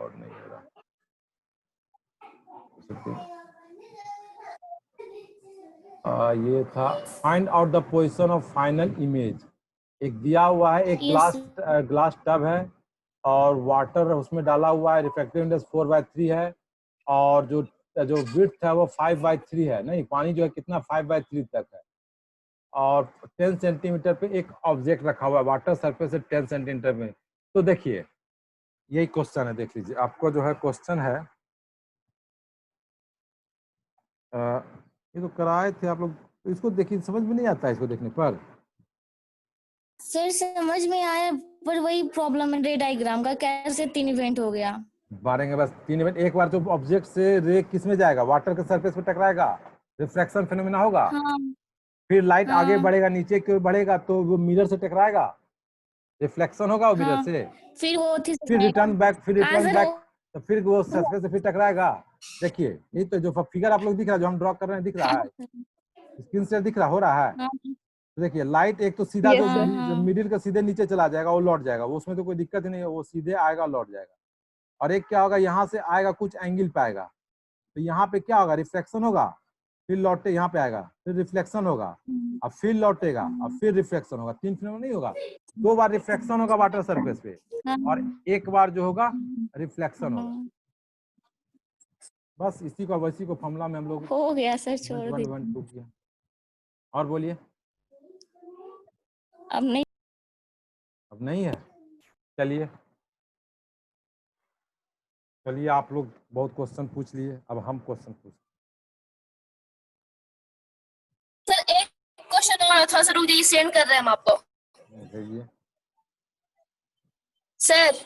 और नहीं हो रहा। ये था find out the position of final image. एक दिया हुआ है, एक ग्लास टब है और वाटर उसमें डाला हुआ है, रिफ्रैक्टिव इंडेक्स 4/3 है और जो विड्थ है वो 5/3 है। नहीं, पानी जो है कितना 5/3 तक है और 10 सेंटीमीटर पे एक ऑब्जेक्ट रखा हुआ है, वाटर सरफेस से 10 सेंटीमीटर में। तो देखिए यही क्वेश्चन है, देख लीजिए आपको जो है क्वेश्चन है, ये तो कराए थे आप लोग, तो इसको देखिए समझ में नहीं आता है इसको देखने पर। सर समझ में आया पर वही प्रॉब्लम है रे डायग्राम का, कैसे 3 इवेंट हो गया। मारेंगे बस 3 इवेंट। एक बार जो ऑब्जेक्ट से रे किस में जाएगा, वाटर के सरफेस पे टकराएगा, रिफ्रैक्शन फेनोमेना होगा। हाँ फिर लाइट आगे हाँ बढ़ेगा, नीचे की ओर बढ़ेगा तो वो मिरर से टकराएगा, रिफ्लेक्शन होगा वो मिरर हाँ से, फिर वो फिर रिटर्न बैक, सर तो फिर वो सरफेस से फिर टकराएगा। देखिए ये तो जो फिगर आप लोग दिख रहा है, जो हम ड्रॉ कर रहे हैं, दिख रहा है स्क्रीन से, दिख रहा हो रहा है। तो देखिए लाइट एक तो सीधा जो मिडिल के सीधे नीचे चला जाएगा वो लौट जाएगा, वो उसमें तो कोई दिक्कत ही नहीं है, वो सीधे आएगा लौट जाएगा। और एक क्या होगा, यहाँ से आएगा कुछ एंगल पे आएगा, तो यहाँ पे क्या होगा, रिफ्लेक्शन होगा, फिर लौटे यहाँ पे आएगा, फिर रिफ्लेक्शन होगा, अब फिर लौटेगा, अब फिर रिफ्लेक्शन होगा। 3 फिनोमेना नहीं होगा, 2 बार रिफ्लेक्शन होगा वाटर सरफेस पे और 1 बार जो होगा रिफ्लेक्शन होगा। बस इसी को वैसी को फॉर्मूला में हम लोग हो गया सर, छोड़ 1 1 2 किया। और बोलिए, अब नहीं, अब नहीं है। चलिए चलिए, आप लोग बहुत क्वेश्चन पूछ लिए, अब हम क्वेश्चन पूछ। सर एक क्वेश्चन और था सर, मुझे सेंड कर रहे हैं हम आपको। भेजिए। सर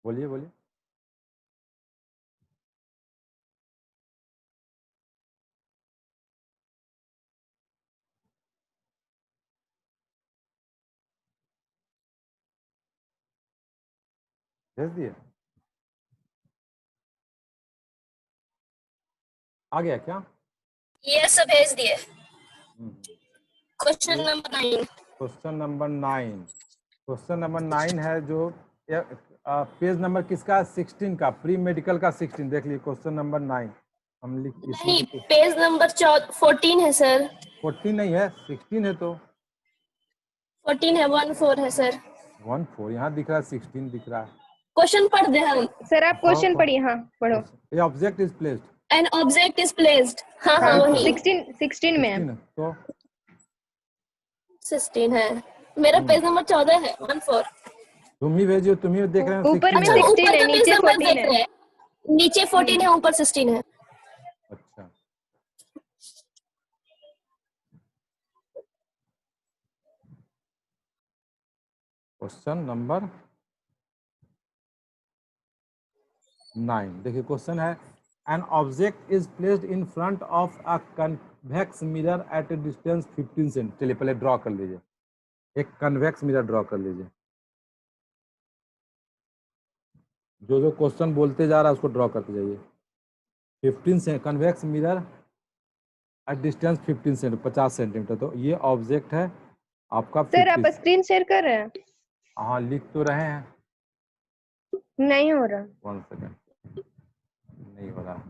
बोलिए बोलिए। भेज दिए, आ गया क्या? ये सब भेज दिए। Question number 9। Question number 9, question number 9 है जो पेज नंबर किसका, 16 का, प्री मेडिकल का 16। देख लीजिए क्वेश्चन नंबर 9 हम लिख, नहीं, पेज नंबर 14 है सर। 14 नहीं है, 16 है। तो 14 है, 14 है सर। 14 यहाँ दिख रहा है, 16 दिख रहा है। क्वेश्चन पढ़ दे हम। सर आप क्वेश्चन पढ़िए। हाँ पढ़ो। ये object is placed, N object is placed. हाँ हाँ वही 16 में है। तो 16 है। मेरा पेज नंबर 14 है, 14। तुम ही भेजियो, तुम ही देख रहे हो। ऊपर में अच्छा, 16 ऊपर है, का पेज नीचे नंबर 14 देख रहे है। हैं। नीचे 14 है, ऊपर 16 है। अच्छा, क्वेश्चन नंबर 9 देखिए, क्वेश्चन है an object is placed in front of a convex mirror at a distance 15 cent. चलिए पहले ड्रॉ कर लीजिए, एक कन्वेक्स मिरर ड्रॉ कर लीजिए। जो जो क्वेश्चन बोलते जा रहा है उसको ड्रॉ करते जाइए। 15 से convex mirror at distance 15 cent, 50 centimetre. तो ये ऑब्जेक्ट है आपका। सर आप स्क्रीन शेयर कर रहे हैं? हाँ लिख तो रहे हैं, नहीं हो रहा। 1 सेकेंड, नहीं हो रहा।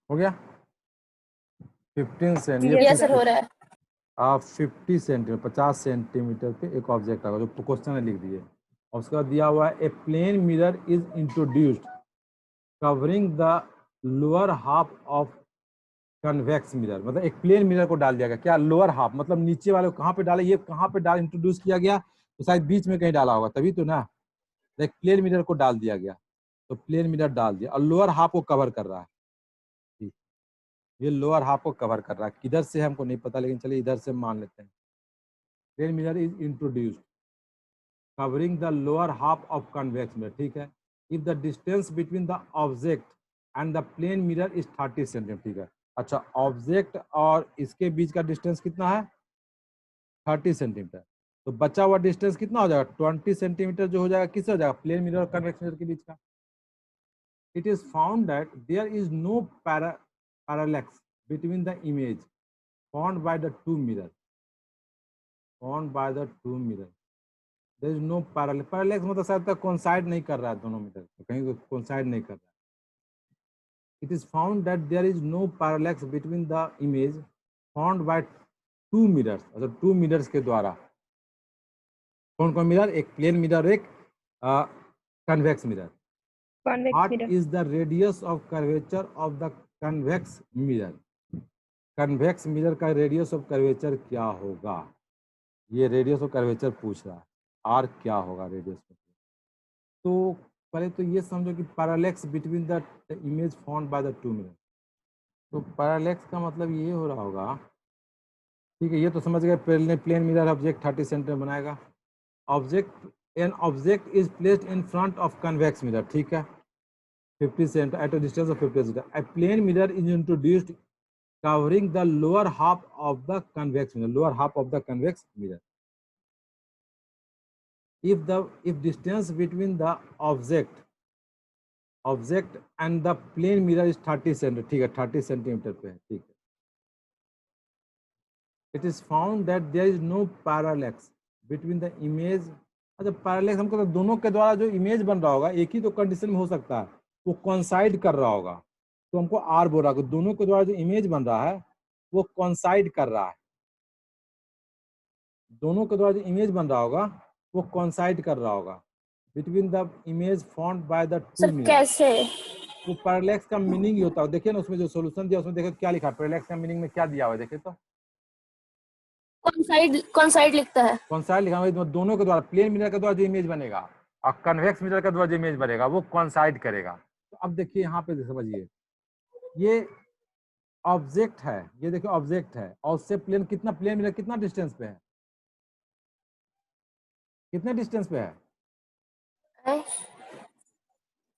हो गया 15 सेंटीमीटर। यस सर, हो रहा है। आप 50 सेंटीमीटर 50 सेंटीमीटर पे एक ऑब्जेक्ट आएगा, जो क्वेश्चन में लिख दिए। और उसके बाद दिया हुआ है a plane mirror is introduced covering the lower half of convex mirror. मतलब एक प्लेन मिरर को डाल दिया गया। क्या लोअर हाफ मतलब नीचे वाले को कहाँ पे डाले, ये कहाँ पे डाल इंट्रोड्यूस किया गया, तो शायद बीच में कहीं डाला होगा तभी तो ना। एक प्लेन मिरर को डाल दिया गया, तो प्लेन मिरर डाल दिया और लोअर हाफ को कवर कर रहा है। ये लोअर हाफ को कवर कर रहा है, किधर से हमको नहीं पता, लेकिन चलिए इधर से मान लेते हैं। Plane mirror is introduced covering the lower half of convex mirror, ठीक है। If the distance between the object and the plane mirror is 30 centimetre, ठीक है। अच्छा, ऑब्जेक्ट और इसके बीच का डिस्टेंस कितना है, 30 सेंटीमीटर। तो बचा हुआ डिस्टेंस कितना हो जाएगा, 20 सेंटीमीटर जो हो जाएगा, किससे हो जाएगा, प्लेन मिरर और कन्वेक्स मिरर के बीच का। it is found that there is no parallax between the image formed by the two mirrors. There is no parallax. Parallax मतलब शायद तक coincide नहीं कर रहा है दोनों मिरर, तो कहीं coincide नहीं कर रहा है. It is found that there is no parallax between the image formed by two mirrors. मतलब two mirrors के द्वारा कौन कौन मिरर? एक प्लेन मिरर, एक convex mirror. Convex What mirror. is the radius of curvature of the convex mirror? Convex mirror का radius of curvature क्या होगा? ये radius of curvature पूछ रहा है. R क्या होगा radius of? तो पहले तो ये समझो कि parallax between the image formed by the two mirrors. तो parallax का मतलब ये हो रहा होगा, ठीक है, ये तो समझ गए. प्लेन मिरर ऑब्जेक्ट 30 सेंटीमीटर बनाएगा. An object is placed in front of convex mirror, ठीक है, 50 cm at a distance of 50 cm. A plane mirror is introduced covering the lower half of the convex mirror. If distance between the object and the plane mirror is 30 cm, ठीक है, 30 centimetre पे है, ठीक है. It is found that there is no parallax between the image. अच्छा, parallax हमको तो दोनों के द्वारा जो इमेज बन रहा होगा एक ही तो कंडीशन में हो सकता है, वो कॉन्साइड कर रहा होगा, तो हमको आर बोल रहा है. दोनों के द्वारा जो इमेज बन रहा है वो कॉन्साइड कर रहा है. दोनों के द्वारा जो इमेज बन रहा होगा वो कॉन्साइड कर रहा होगा between the image formed by the two mirror. कैसे? वो पैरेलैक्स का मीनिंग ये होता है. देखिए ना उसमें जो सॉल्यूशन दिया उसमें देखो क्या लिखा है. पैरेलैक्स का मीनिंग में क्या दिया हुआ है देखिए तो. कॉन्साइड लिखता है. कॉन्साइड लिखा हुआ दोनों के द्वारा. प्लेन मिरर के द्वारा जो इमेज बनेगा और कन्वेक्स मिरर के द्वारा जो इमेज बनेगा वो कॉन्साइड करेगा. तो अब देखिए यहाँ पे समझिए, ये ऑब्जेक्ट है, ये देखिए ऑब्जेक्ट है और उससे प्लेन प्लेन मिरर कितना डिस्टेंस पे है? कितने डिस्टेंस पे है?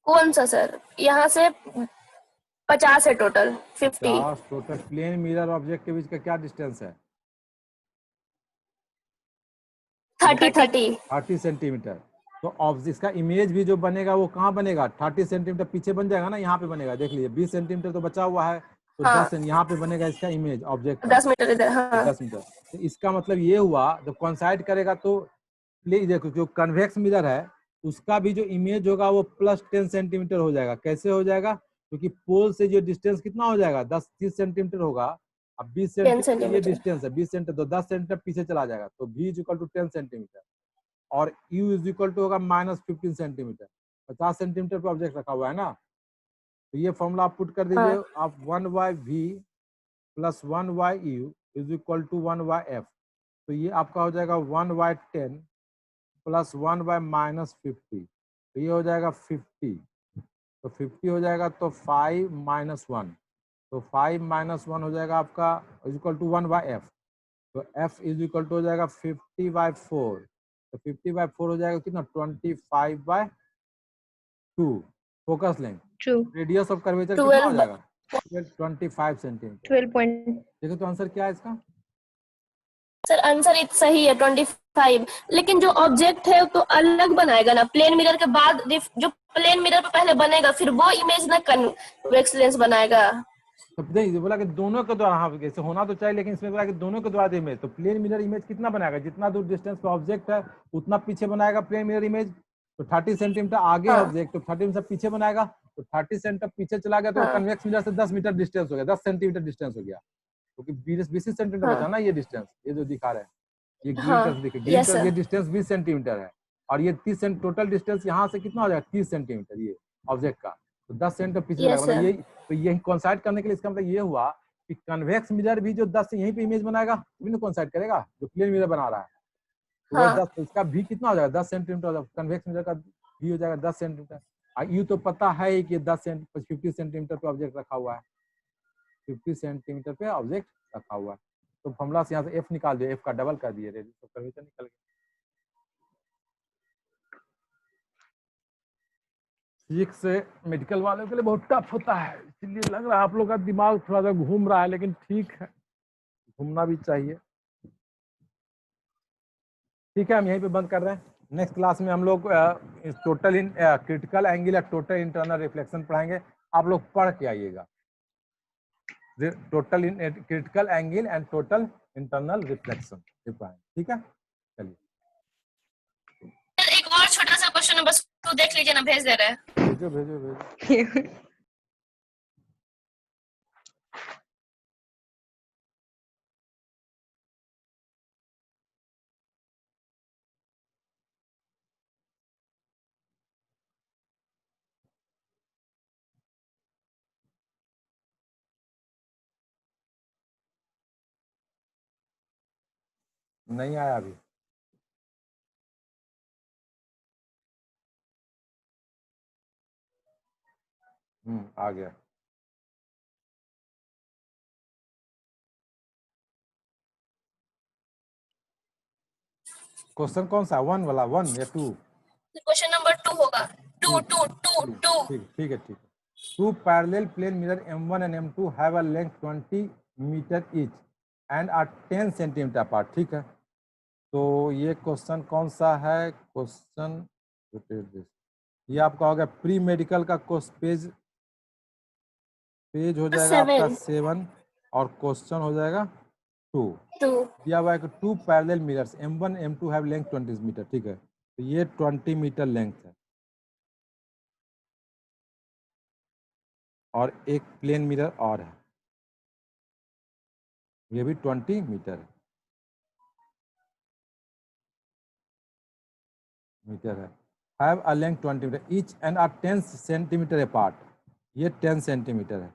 कौन सा सर? यहाँ से 50 है total. 50 total. Plane mirror object के बीच का क्या डिस्टेंस है? 30 सेंटीमीटर. तो ऑब्जेक्ट का इमेज भी जो बनेगा वो कहाँ बनेगा? 30 सेंटीमीटर पीछे बन जाएगा ना, यहाँ पे बनेगा. देख लीजिए 20 सेंटीमीटर तो बचा हुआ है, तो हाँ. 10 यहाँ पे बनेगा इसका इमेज ऑब्जेक्ट 10 मीटर इधर. हाँ. 10 मीटर. तो इसका मतलब ये हुआ जब कॉन्साइड करेगा तो देखो जो कन्वेक्स मिरर है उसका भी जो इमेज होगा वो +10 सेंटीमीटर हो जाएगा. कैसे हो जाएगा? क्योंकि पोल से जो डिस्टेंस कितना हो जाएगा? 10-30 सेंटीमीटर होगा. अब 20 सेंटीमीटर ये डिस्टेंस है, 20 सेंटीमीटर तो 10 सेंटीमीटर पीछे चला जाएगा. तो v = 10 सेंटीमीटर और u = होगा -15 सेंटीमीटर. 50 सेंटीमीटर पे ऑब्जेक्ट रखा हुआ है ना, तो ये फॉर्मूला आप पुट कर दीजिए. आप 1/v + 1/u = 1/f. तो ये आपका हो जाएगा 1/10 + 1/-50. तो ये हो जाएगा 50. तो 50 हो जाएगा तो 5 - 1. तो 5 - 1 हो जाएगा आपका = 1/f. तो f = हो जाएगा 50/4. तो 50/4 हो जाएगा कितना? 25/2. Focus length. Radius of curvature कितना हो जाएगा? 25 सेंटीमीटर. 12. देखो तो आंसर क्या है इसका? सर आंसर सही है 25. लेकिन जो ऑब्जेक्ट है तो अलग बनाएगा ना प्लेन मिरर के बाद. जो प्लेन मिरर पे पहले बनेगा फिर वो इमेज ना कन्वेक्स लेंस बनाएगा. तो नहीं बोला कि दोनों के द्वारा. हाँ ऐसे होना तो चाहिए, लेकिन इसमें बोला कि दोनों के द्वारा इमेज. तो प्लेन मिरर इमेज कितना बनाएगा? जितना दूर डिस्टेंस पे ऑब्जेक्ट है उतना पीछे बनाएगा प्लेन मिरर इमेज. तो 30 सेंटीमीटर आगे ऑब्जेक्ट तो 30 सेंटीमीटर पीछे बनाएगा. तो 30 सेंटीमीटर पीछे चला गया तो कन्वेक्स मिरर से 10 मीटर डिस्टेंस हो गया, 10 सेंटीमीटर डिस्टेंस हो गया. क्योंकि 20 सेंटीमीटर बचा ना ये डिस्टेंस, ये जो दिखा रहे हैं ये ग्रीन कलर देखिए, ग्रीन कलर ये डिस्टेंस 20 सेंटीमीटर है और ये 30 सेंटीमीटर टोटल डिस्टेंस यहाँ से कितना हो जाएगा? 30 सेंटीमीटर ये ऑब्जेक्ट का. तो 10 सेंटीमीटर पीछे लगा. मतलब ये तो यही कॉन्साइड करने के लिए इसका मतलब ये हुआ कि कन्वेक्स मिरर भी जो 10 से यहीं पे इमेज बनाएगा तभी ना कॉन्साइड करेगा जो प्लेन मिरर बना रहा है. तो वो 10 इसका भी कितना हो जाएगा? 10 सेंटीमीटर. कन्वेक्स मिरर का भी हो जाएगा 10 सेंटीमीटर. यू तो पता है कि 50 सेंटीमीटर पे ऑब्जेक्ट रखा हुआ है. 50 सेंटीमीटर पे ऑब्जेक्ट रखा हुआ है. तो फॉर्मूला से यहाँ से f निकाल दिया, f का डबल कर दिए, रेडियस ऑफ कर्वेचर निकल गया. फिजिक्स से मेडिकल वालों के लिए बहुत टफ होता है, इसलिए लग रहा है आप लोग का दिमाग थोड़ा सा घूम रहा है, लेकिन ठीक है घूमना भी चाहिए. ठीक है हम यहीं पे बंद कर रहे हैं. नेक्स्ट क्लास में हम लोग टोटल क्रिटिकल एंगल या टोटल इंटरनल रिफ्लेक्शन पढ़ाएंगे, आप लोग पढ़ के आइएगा। Total critical angle and total internal reflection पढ़ाएंगे, ठीक है। चलिए एक और छोटा सा क्वेश्चन है, बस तो देख लीजिए ना, भेज दे रहे हैं। भेजो भेजो भेजो। नहीं आया अभी। आ गया। क्वेश्चन कौन सा, 1 वाला, 1 या 2? क्वेश्चन नंबर 2 होगा। 2 2 2 2। ठीक है ठीक है। Two parallel plane mirror M1 and M2 have a length 20 meter each and are 10 centimeter apart, ठीक है। तो ये क्वेश्चन कौन सा है? क्वेश्चन ये आपका हो गया प्री मेडिकल का पेज हो जाएगा आपका 7 और क्वेश्चन हो जाएगा 2। दिया हुआ है कि 2 parallel mirrors M1 M2 have length 20 metre, ठीक है। तो ये 20 मीटर लेंथ है और एक प्लेन मिरर और है, ये भी 20 मीटर है। Have a length 20 meter each end are 10 centimeter apart, ये 10 सेंटीमीटर है।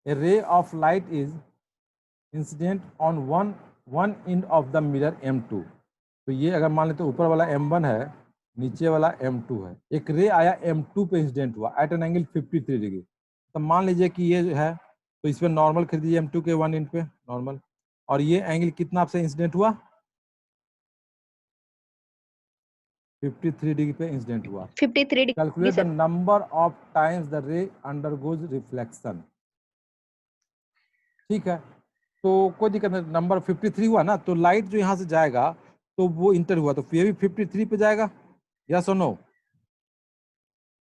A ray of light is incident on one end of the mirror M2। तो ये अगर मान लेते ऊपर वाला M1 है, नीचे वाला M2 है, एक रे आया M2 पे इंसिडेंट हुआ एट एन एंगल 53 डिग्री। तो मान लीजिए कि ये है, तो इस पर नॉर्मल कर दीजिए M2 के 1 इंच पे नॉर्मल, और ये एंगल कितना आपसे इंसिडेंट हुआ? 53 डिग्री पे इंसिडेंट हुआ। 53 degree. Calculate the number of times the रे अंडरगोज रिफ्लेक्शन, ठीक है। तो कोई दिक्कत नहीं, नंबर 53 हुआ ना, तो लाइट जो यहाँ से जाएगा तो वो इंटर हुआ, तो ये भी 53 पे जाएगा, यस और नो?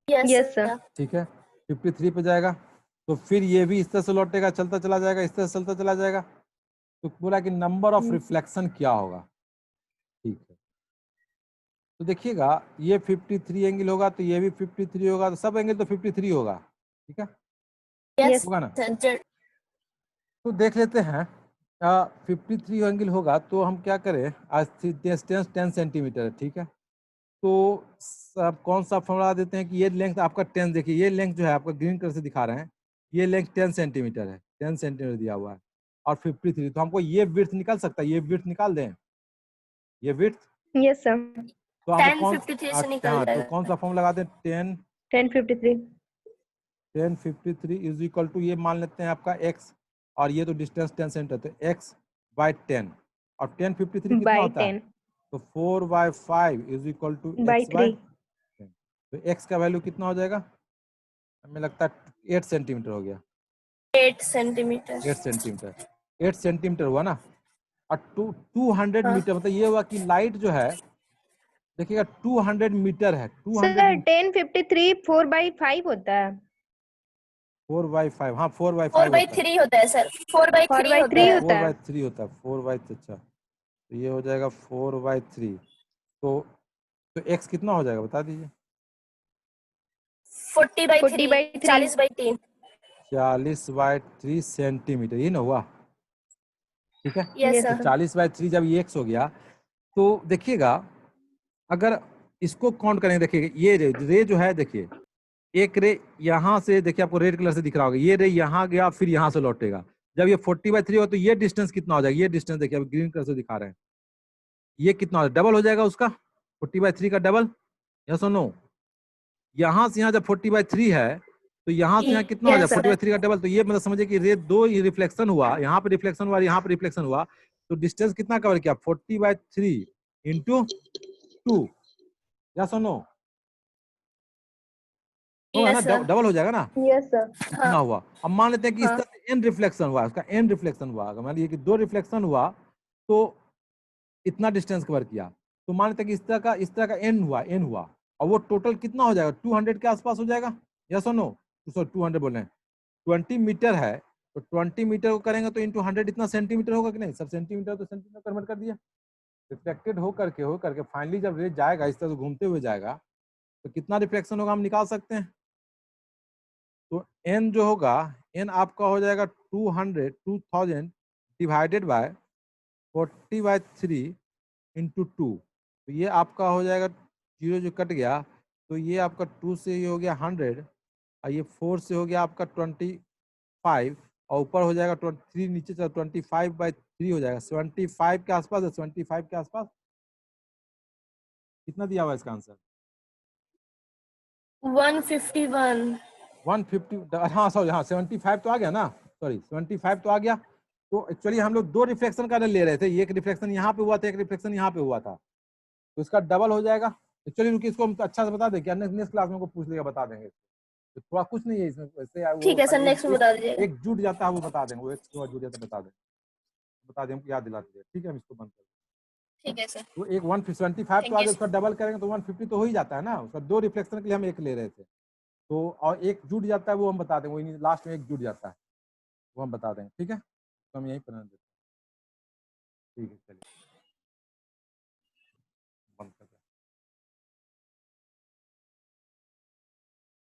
Yes sir. ठीक है, 53 पे जाएगा। तो फिर ये भी इस तरह से लौटेगा, चलता चला जाएगा, इस तरह से चलता चला जाएगा। तो बोला कि नंबर ऑफ रिफ्लेक्शन क्या होगा, ठीक है। तो देखिएगा ये 53 एंगल होगा, तो ये भी 53 होगा, तो सब एंगल तो 53 होगा, ठीक है। यस होगा ना? तो देख लेते हैं 53 एंगल होगा, तो हम क्या करें, आज 10 सेंटीमीटर है, ठीक है। तो सब कौन सा फॉर्मूला देते हैं कि ये लेंथ आपका 10, देखिए ये लेंथ जो है आपका ग्रीन कलर से दिखा रहे हैं, ये लेंथ 10 सेंटीमीटर है, 10 सेंटीमीटर दिया हुआ है और 53, तो हमको ये विड्थ निकाल सकता है, ये विड्थ निकाल दें, ये विड्थ। Yes sir. तो हमको 1053 से निकल जाएगा। तो कौन सा फॉर्मूला लगाते हैं? 1053 इज इक्वल टू, ये मान लेते हैं आपका x, और ये तो डिस्टेंस 10 सेंटीमीटर, तो x/10, और 1053 कितना होता है? तो 4/5 इज इक्वल टू x/10। तो x का वैल्यू कितना हो जाएगा? हमें लगता है 8 सेंटीमीटर हो गया। 8 सेंटीमीटर 8 सेंटीमीटर हुआ ना। और 200 मीटर, मतलब ये हुआ कि लाइट जो है, देखिएगा 200 मीटर है। 200 सर 1053 4/5 होता है। 4/5, हाँ 4/5 4/3 होता है सर, 4/3 होता है। 4/3 होता है, 4/3, अच्छा। तो ये हो जाएगा 4/3। तो x कितना हो जाएगा बता दीजिए? 40/3, 40/3। 40/3 सेंटीमीटर, ये ना हुआ, ठीक है। यस तो सर। 40/3 जब ये x हो गया, तो देखिएगा अगर इसको काउंट करेंगे, देखिए ये रे जो है, देखिए एक रे यहाँ से, देखिए आपको रेड कलर से दिख रहा होगा, ये रे यहाँ गया फिर यहाँ से लौटेगा। जब ये 40/3 हो तो ये डिस्टेंस कितना हो जाएगा? ये डिस्टेंस देखिए अब ग्रीन कलर से दिखा रहे हैं, ये कितना हो जाएगा? डबल हो जाएगा उसका, 40/3 का डबल, यस और नो? यहाँ से यहाँ जब 40/3 है तो यहाँ से यहाँ कितना हो जाएगा? 40/3 का डबल। तो ये मतलब समझिए कि रे दो रिफ्लेक्शन हुआ, यहाँ पे रिफ्लेक्शन हुआ, यहाँ पे रिफ्लेक्शन हुआ, तो डिस्टेंस कितना कवर किया? 40/3 इंटू 2, यस और नो? होगा ना, डबल हो जाएगा ना। Yes sir. कितना हुआ? अब मान लेते हैं कि इस तरह से n रिफ्लेक्शन हुआ, उसका n रिफ्लेक्शन हुआ, अगर मान लीजिए कि 2 रिफ्लेक्शन हुआ तो इतना डिस्टेंस कवर किया, तो मान लेते हैं कि इस तरह का n हुआ और वो टोटल कितना हो जाएगा 200 के आसपास हो जाएगा, यस और नो? सॉरी 200 बोल रहे हैं, 20 मीटर है तो 20 मीटर को करेंगे तो इंटू 100 इतना सेंटीमीटर होगा कि नहीं? सब सेंटीमीटर तो सेंटीमीटर कन्वर्ट कर दिया। रिफ्लेक्टेड हो करके फाइनली जब रे जाएगा इस तरह से घूमते हुए जाएगा तो कितना रिफ्लेक्शन होगा हम निकाल सकते हैं। तो n जो होगा, n आपका हो जाएगा 2000 डिवाइडेड बाय 40/3 इंटू 2। तो ये आपका हो जाएगा, जीरो जो कट गया तो ये आपका 2 से ये हो गया 100 और ये 4 से हो गया आपका 25 और ऊपर हो जाएगा 23, नीचे 25/3 हो जाएगा 75 के आसपास है। 75 के आसपास कितना दिया हुआ है इसका आंसर? 151। 150, हाँ सॉरी, हाँ 75 तो आ गया ना, सॉरी 75 तो आ गया। तो एक्चुअली हम लोग दो रिफ्लेक्शन का ले रहे थे, एक रिफ्लेक्शन यहाँ पे हुआ था, एक रिफ्लेक्शन यहाँ पे हुआ था, तो इसका डबल हो जाएगा। एक्चुअली रुकिए, इसको हम अच्छा से बता दें क्या? नेक्स्ट क्लास में को पूछ लेगा, बता देंगे। तो थोड़ा कुछ नहीं है इसमें, वैसे ठीक है सर, वो नेक्स्ट में बता दीजिएगा। एक जुट जाता है वो बता देंगे, वो एक जुट जाता है बता दें, हमको याद दिला दीजिए, ठीक है? हम इसको बंद कर दें। ठीक है सर। तो एक 175 तो थैंक आ यू गया, उसका डबल करेंगे तो 150 तो हो ही जाता है ना। उसका दो रिफ्लेक्शन के लिए हम एक ले रहे थे, तो और एक जुट जाता है वो हम बता दें, वो लास्ट में एक जुट जाता है वो हम बता देंगे, ठीक है? तो हम यहीं पर ठीक है, चलिए।